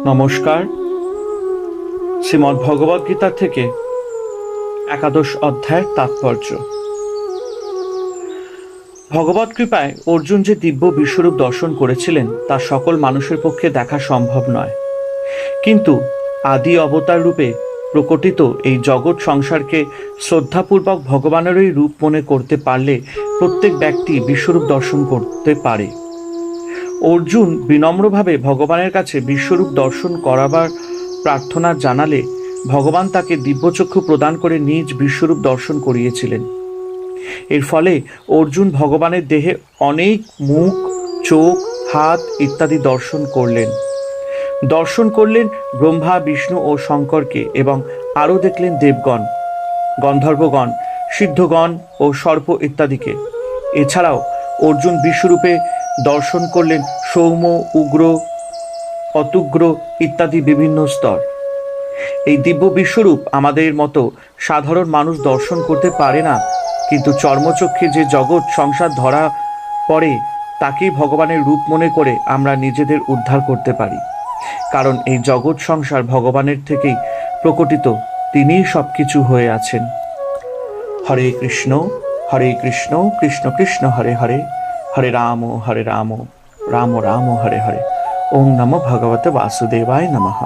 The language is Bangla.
নমস্কার। শ্রীমদ্ ভগবদ গীতা থেকে একাদশ অধ্যায়ের তাৎপর্য। ভগবৎ কৃপায় অর্জুন যে দিব্য বিশ্বরূপ দর্শন করেছিলেন তা সকল মানুষের পক্ষে দেখা সম্ভব নয়, কিন্তু আদি অবতার রূপে প্রকটিত এই জগৎ সংসারকে শ্রদ্ধাপূর্বক ভগবানেরই রূপ মনে করতে পারলে প্রত্যেক ব্যক্তি বিশ্বরূপ দর্শন করতে পারে। অর্জুন বিনম্রভাবে ভগবানের কাছে বিশ্বরূপ দর্শন করাবার প্রার্থনা জানালে ভগবান তাকে দিব্যচক্ষু প্রদান করে নিজ বিশ্বরূপ দর্শন করিয়েছিলেন। এর ফলে অর্জুন ভগবানের দেহে অনেক মুখ, চোখ, হাত ইত্যাদি দর্শন করলেন ব্রহ্মা, বিষ্ণু ও শঙ্করকে, এবং আরও দেখলেন দেবগণ, গন্ধর্বগণ, সিদ্ধগণ ও সর্প ইত্যাদিকে। এছাড়াও অর্জুন বিশ্বরূপে দর্শন করলেন সৌম্য, উগ্র, অতুগ্র ইত্যাদি বিভিন্ন স্তর। এই দিব্য বিশ্বরূপ আমাদের মতো সাধারণ মানুষ দর্শন করতে পারে না, কিন্তু চর্মচক্ষে যে জগৎ সংসার ধরা পড়ে তাকেই ভগবানের রূপ মনে করে আমরা নিজেদের উদ্ধার করতে পারি। কারণ এই জগৎ সংসার ভগবানের থেকেই প্রকটিত, তিনিই সব কিছু হয়ে আছেন। হরে কৃষ্ণ কৃষ্ণ কৃষ্ণ হরে হরে, হরে রাম রাম রাম হরে হরে। ওম নমো ভগবতে বাসুদেবায় নমঃ।